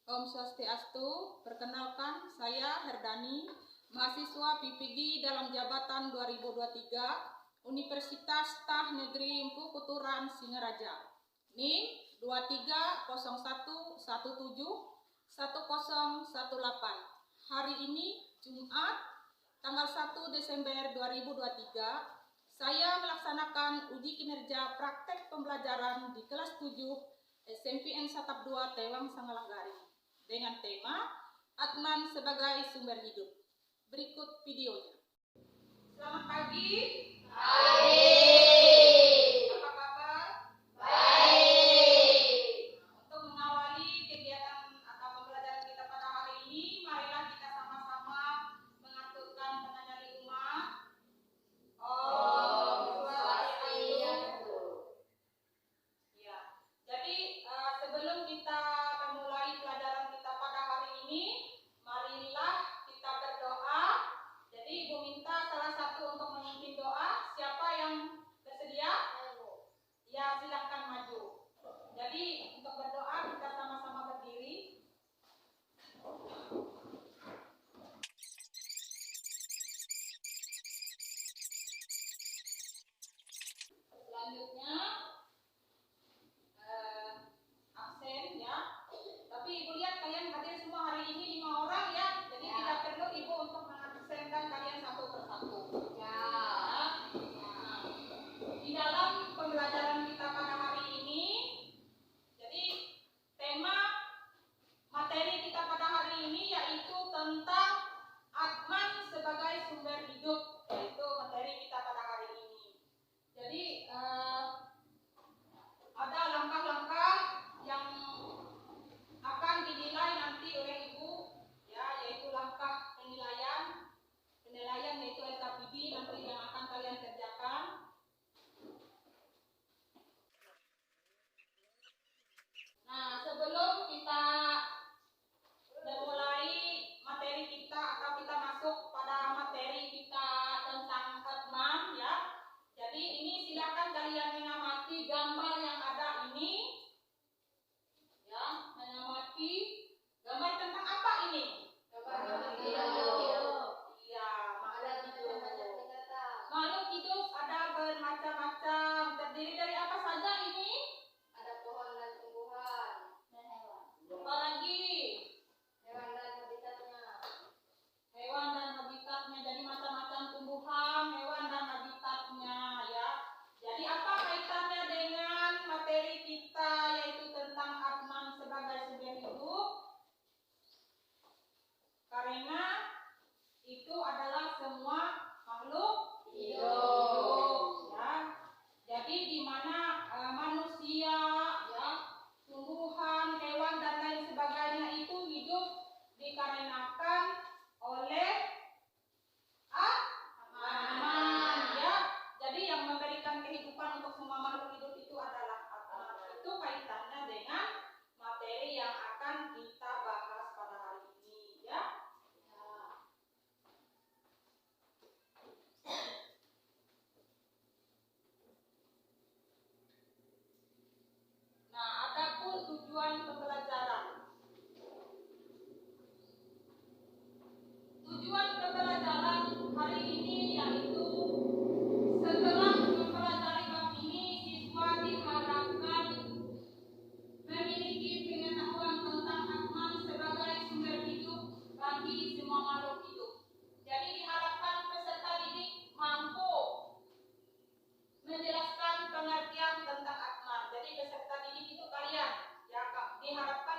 Om Swastiastu, perkenalkan saya Herdani, mahasiswa PPG dalam jabatan 2023, Universitas Tah Negeri Empu Kuturan Singaraja. NIM 2301171018. Hari ini Jumat tanggal 1 Desember 2023, saya melaksanakan uji kinerja praktek pembelajaran di kelas 7 SMPN Satap 2 Tewang Sangalanggari dengan tema Atman sebagai sumber hidup. Berikut videonya. Selamat pagi. Baik. Apa kabar? Baik. Untuk mengawali kegiatan atau pembelajaran kita pada hari ini, marilah kita sama-sama mengaturkan penanyali umat. Om Swastiastu. Ya, jadi sebelum kita memulai pelajaran kita pada hari ini, marilah kita berdoa. Jadi Ibu minta salah satu untuk memimpin doa. Siapa yang bersedia? Ya, silahkan maju. Jadi untuk berdoa kita sama-sama berdiri. Selanjutnya absen ya. Tapi Ibu lihat kalian hadir semua hari ini 5 orang ya. Jadi tidak perlu Ibu untuk mengabsenkan kalian satu persatu. Ya. Nah, di dalam pembelajaran kita pada hari ini, jadi tema materi kita pada hari ini yaitu tentang Atman sebagai sumber hidup, yaitu materi kita pada hari ini. Jadi ada langkah-langkah yang akan dinilai nanti oleh Ibu, ya, yaitu langkah penilaian yaitu LKPD nanti yang akan kalian kerjakan. Nah, sebelum kita memulai materi kita atau kita masuk pada materi kita tentang Atman ya. Jadi ini silakan kalian mengamati gambar yang ada ini. Ya, mengamati gambar tentang apa ini? Iya, makhluk hidup. Makhluk hidup ada bermacam-macam. Terdiri dari apa saja ini? Ada pohon dan tumbuhan dan hewan. Apa lagi? Hewan dan habitatnya. Hewan dan habitatnya. Jadi macam-macam tumbuhan, hewan dan habitatnya ya. Jadi apa kaitannya dengan materi kita yaitu tentang Atman sebagai sumber hidup? Karena itu adalah semua makhluk hidup ya. Jadi di mana manusia ya, tumbuhan, hewan dan lain sebagainya itu hidup dikarenakan oleh Atman ya. Jadi yang memberikan kehidupan untuk semua makhluk hidup itu adalah Atman. Itu kaitannya dengan materi yang akan kita bahas pada hari ini ya. Nah, adapun tujuan pembelajaran. Tujuan pembelajaran hari ini yaitu setelah mempelajari bab ini, siswa diharapkan memiliki pengetahuan tentang Atman sebagai sumber hidup bagi semua makhluk hidup. Jadi diharapkan peserta didik mampu menjelaskan pengertian tentang Atman. Jadi peserta didik itu kalian ya, diharapkan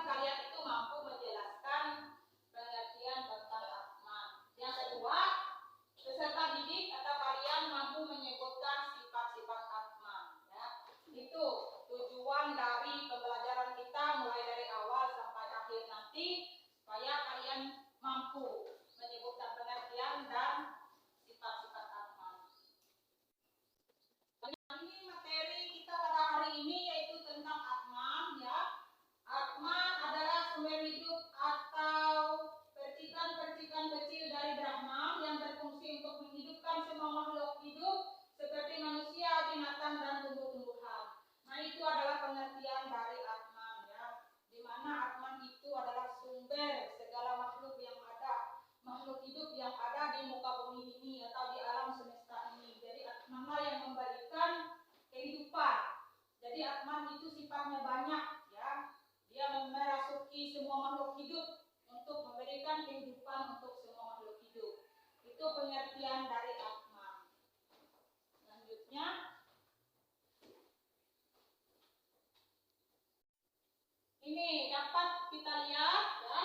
Ini dapat kita lihat ya.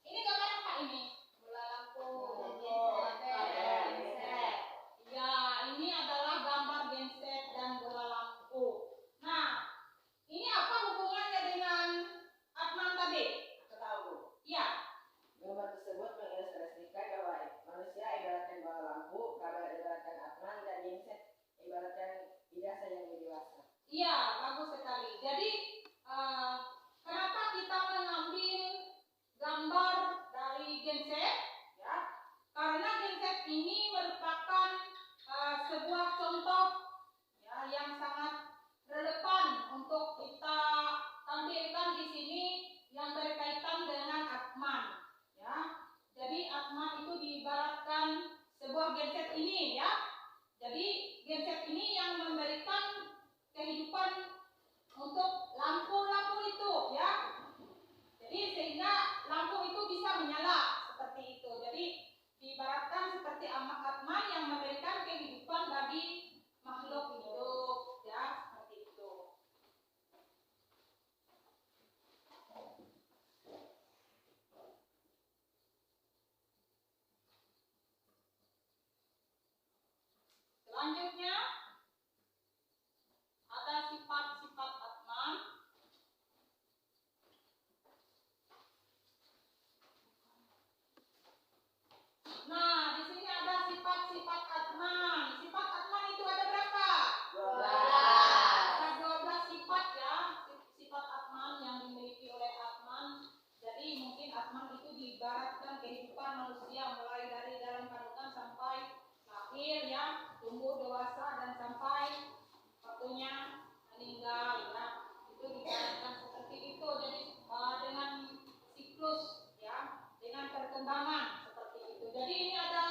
Ini gambar apa ini? Bola lampu. Ya, ini adalah gambar genset dan bola lampu. Nah, ini apa hubungannya dengan Atman tadi? Tahu. Ya, Gambar tersebut mengilustrasikan bahwa manusia ibaratkan bola lampu, kabar ibaratkan Atman, dan genset ibaratkan ijazah yang dewasa. iya, bagus sekali. Jadi, kenapa kita mengambil gambar dari genset? Ya, karena genset ini merupakan sebuah contoh ya yang sangat relevan untuk kita tampilkan di sini yang berkaitan dengan Atman. Ya, jadi Atman itu diibaratkan sebuah genset ini ya. Jadi genset ini yang memberikan kehidupan untuk lampu-lampu itu ya. Jadi sehingga lampu itu bisa menyala seperti itu. Jadi diibaratkan seperti Atman yang memberikan kehidupan bagi makhluk hidup ya, seperti itu. Selanjutnya ada sifat-sifat Atman. Nah, di sini ada sifat-sifat Atman. Sifat Atman itu ada berapa? 12. Ada 12 sifat ya. Sifat Atman yang dimiliki oleh Atman. Jadi mungkin Atman itu diibaratkan kehidupan manusia mulai dari dalam kandungan sampai lahir ya, tumbuh dewasa dan sampai waktunya meninggal ya. Itu diibaratkan seperti itu. Jadi dengan siklus ya, dengan perkembangan seperti itu. Jadi ini ada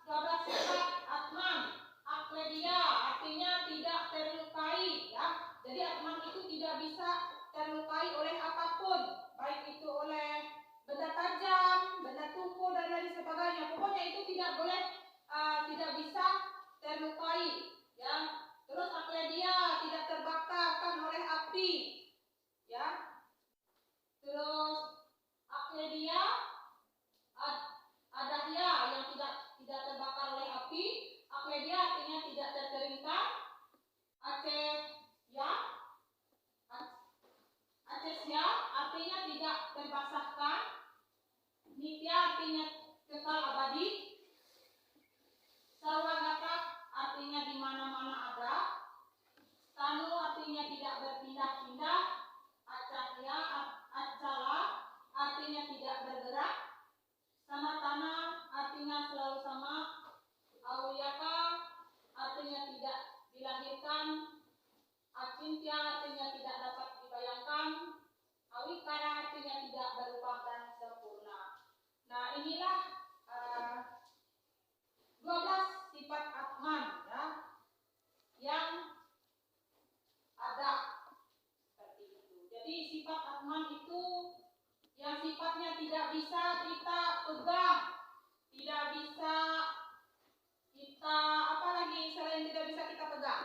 12 sifat Atman. Akledia artinya tidak terlukai ya. Jadi Atman itu tidak bisa terlukai oleh apapun, baik itu oleh benda tajam, benda tumpul dan lain sebagainya. Pokoknya itu tidak boleh, tidak bisa terlukai ya. Terus Akledia tidak terbakarkan oleh api ya. Terus Akledia Adahya yang tidak terbakar oleh api. Akledia artinya tidak terkeringkan. Acesya artinya tidak terbasahkan. Nitya artinya kekal abadi. Sarwagata artinya di mana-mana ada. Stanu artinya tidak berpindah-pindah. Acala artinya tidak bergerak. Sanatana artinya selalu sama. Awiyaka artinya tidak dilahirkan. Acintya artinya tidak dapat dibayangkan. Awikara artinya tidak berubah dan sempurna. Nah, inilah 12 sifat Atman ya, yang ada seperti itu. Jadi sifat Atman itu yang sifatnya tidak bisa kita pegang, tidak bisa kita apa lagi selain tidak bisa kita pegang,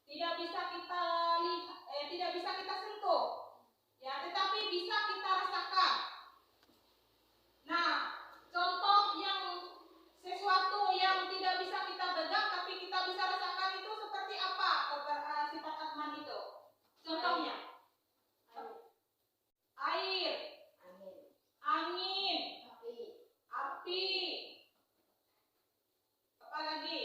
tidak bisa kita lihat, tidak bisa kita sentuh ya, tetapi bisa kita rasakan. Nah, contoh yang sesuatu yang tidak bisa kita pegang tapi kita bisa rasakan itu seperti apa sifat Atman itu? Contohnya air, angin, api, apa lagi?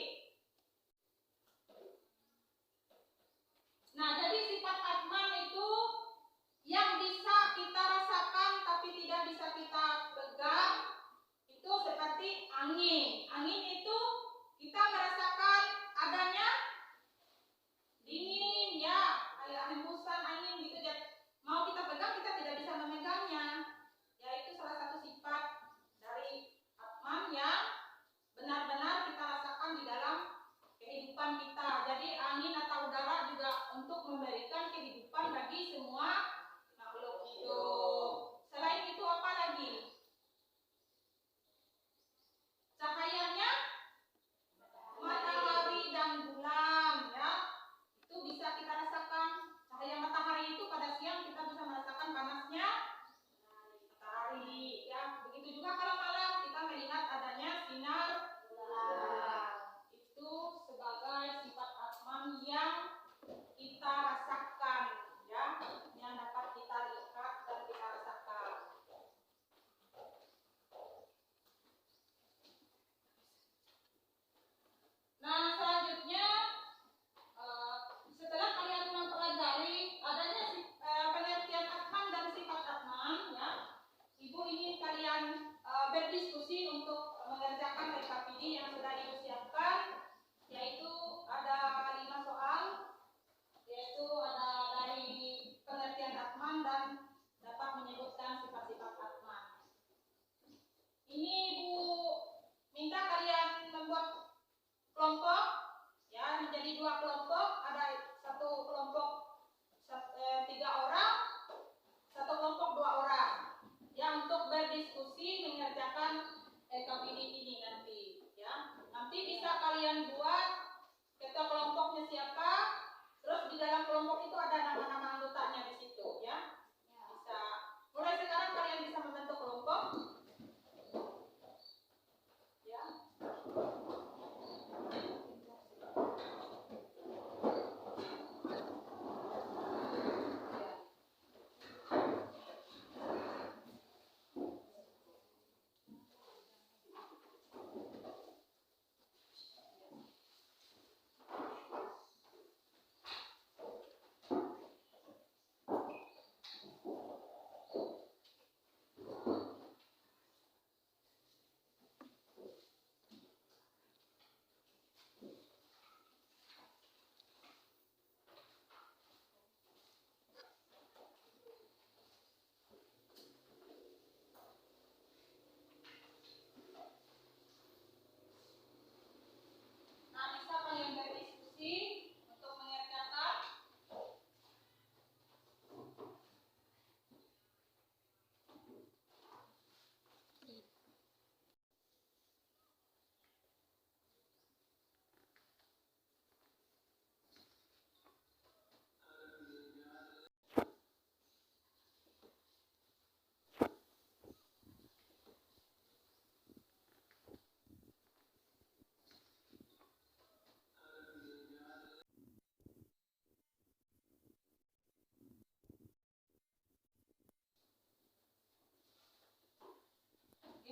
Nah, jadi sifat Atman itu yang bisa kita rasakan tapi tidak bisa kita pegang itu seperti angin. Angin itu kita merasakan adanya dingin ya, kayak hembusan angin gitu. Mau kita pegang kita tidak bisa memegangnya. Ya, itu salah satu sifat dari Atman yang benar-benar kita rasakan di dalam kehidupan kita. Jadi angin atau udara juga untuk memberikan kehidupan bagi semua makhluk hidup. Selain itu apa lagi? Cahayanya matahari dan bulan ya. Itu bisa kita rasakan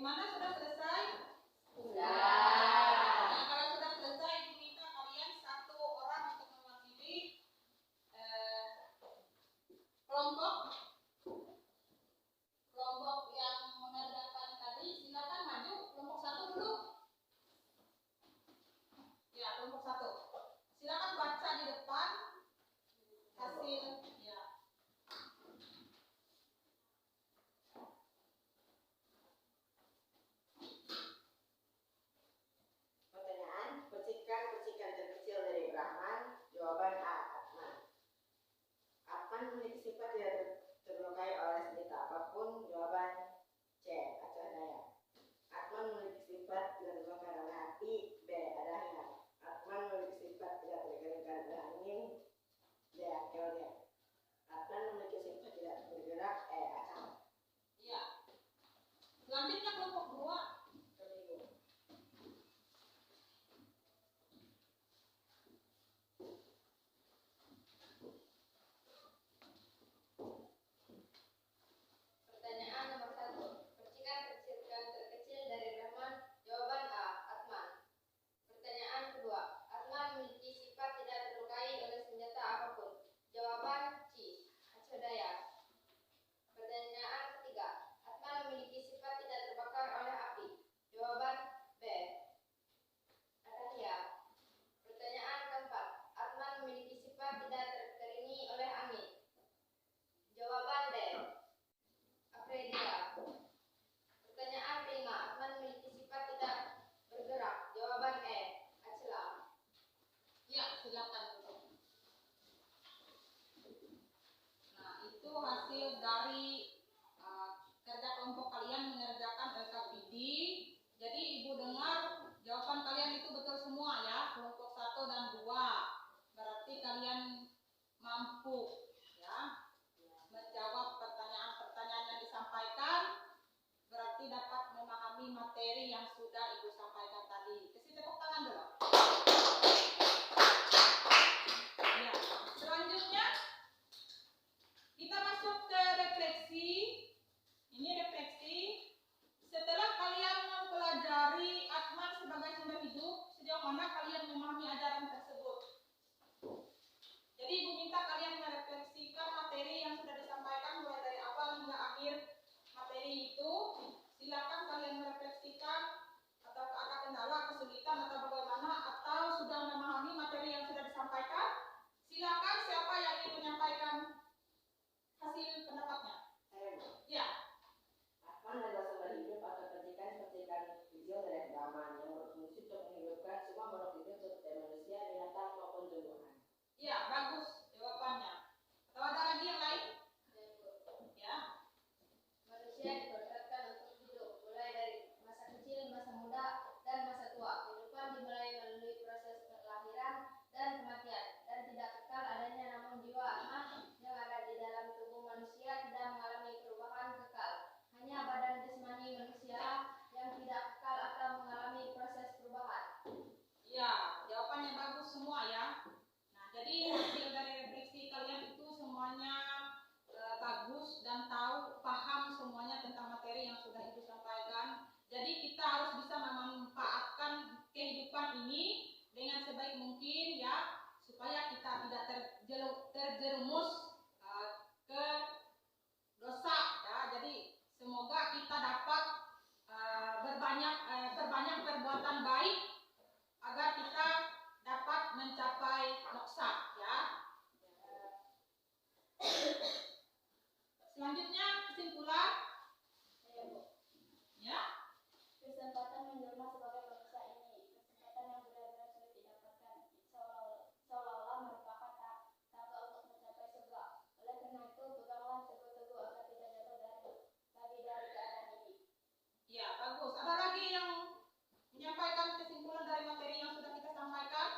Gimana, sudah selesai? Sudah. Nah, kalau sudah selesai, Ibu minta kalian satu orang untuk mewakili kelompok yang mengerjakan tadi. Silakan maju, kelompok satu dulu. Ya, kelompok satu. Silakan baca di depan hasil. Ya. Pertanyaan, bersihkan terkecil dari Brahman. Jawaban A, Atman. Atman memiliki sifat tidak terlukai oleh senjata apapun. Jawaban C, Acodaya. Atman memiliki sifat tidak terlukai oleh api. B, Adahya. Atman memiliki sifat tidak tergerakkan oleh angin. D, Akelya. Atman memiliki sifat tidak bergerak. E, Acam. Ya. Selanjutnya kelompok 2. Pertanyaan nomor 1. Percikan terkecil dari Brahman. Jawaban A, Atman. Pertanyaan kedua. Atman memiliki sifat tidak terlukai oleh senjata apapun. Jawaban C, Acodaya. Pertanyaan ketiga. Atman memiliki sifat tidak terbakar oleh api. Jawaban B, Adahya. Pertanyaan keempat. Atman memiliki sifat tidak terkeringi oleh angin. Jawaban D, Apredia. Pertanyaan kelima. Atman memiliki sifat tidak bergerak. Jawaban E, Acela. Ya, silakan duduk. Nah, itu hasil dari kerja kelompok kalian mengerjakan LKPD. Jadi Ibu dengar jawaban kalian itu betul semua ya, kelompok 1 dan 2. Berarti kalian mampu ya menjawab pertanyaan-pertanyaan yang disampaikan. Berarti dapat memahami materi yang sudah Ibu sampaikan tadi. Kasih tepuk tangan dulu. Ya, selanjutnya kita masuk ke refleksi. Ini refleksi. Setelah kalian mempelajari Atman sebagai sumber hidup, sejauh mana kalian memahami ajaran tersebut? Jadi Ibu minta kalian merefleksikan materi yang sudah disampaikan mulai dari awal hingga akhir materi itu. Silakan kalian merefleksikan atau ada kendala, kesulitan atau bagaimana, atau sudah memahami materi yang sudah disampaikan. Silakan, siapa yang ingin menyampaikan hasil pendapatnya? Ya. Atman adalah sumber hidup atau percikan kecil dari Brahman yang berfungsi untuk menghidupkan semua makhluk hidup seperti manusia, binatang maupun tumbuhan. Ya, bagus jawabannya. Atau ada lagi yang lain? Ya. Manusia dikodratkan untuk hidup, mulai dari masa kecil, masa muda, dan masa tua. Kehidupan dimulai melalui proses kelahiran dan kematian, dan tidak kekal adanya, namun jiwa Atman yang ada di dalam tubuh manusia tidak mengalami perubahan kekal. Hanya badan jasmani manusia yang tidak kekal atau mengalami proses perubahan. Ya, jawabannya bagus semua ya. Nah, jadi hasil dari refleksi kalian itu semuanya bagus dan paham semuanya tentang materi yang sudah Ibu sampaikan. Jadi kita harus bisa memanfaatkan kehidupan ini dengan sebaik mungkin ya, supaya kita tidak terjerumus ke dosa ya. Jadi semoga kita dapat berbanyak perbuatan baik agar kita dapat mencapai moksa ya. Selanjutnya kesimpulan ya. Kesempatan menjelma sebagai manusia ini, kesempatan yang benar-benar sulit didapatkan, seolah-olah merupakan tangga untuk mencapai surga. Oleh karena itu, peganglah teguh-teguh agar tidak jatuh dari keadaan ini. Ya, bagus. Ada lagi yang menyampaikan kesimpulan dari materi yang sudah kita sampaikan?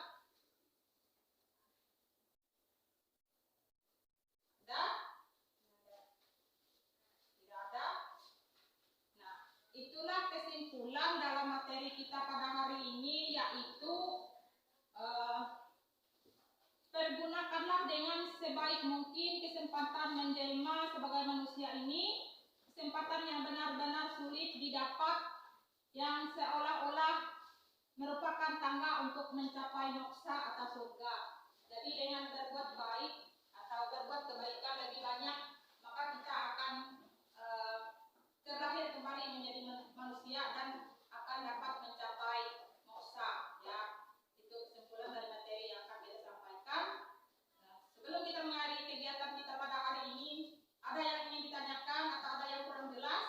Ada? Tidak ada? Nah, itulah kesimpulan dalam materi kita pada hari ini, yaitu pergunakanlah dengan sebaik mungkin kesempatan menjelma sebagai manusia ini, kesempatan yang benar-benar sulit didapat yang seolah-olah merupakan tangga untuk mencapai moksa atau surga. Jadi dengan berbuat baik atau berbuat kebaikan lebih banyak, maka kita akan terlahir kembali menjadi manusia dan akan dapat mencapai moksa. Ya, itu kesimpulan dari materi yang akan kita sampaikan. Nah, sebelum kita mengakhiri kegiatan kita pada hari ini, ada yang ingin ditanyakan atau ada yang kurang jelas?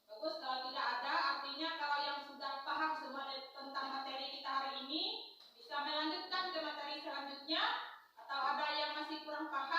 Bagus, kalau tidak ada, artinya kalau yang sudah paham semua tentang materi kita hari ini, bisa melanjutkan ke materi selanjutnya, atau ada yang masih kurang paham,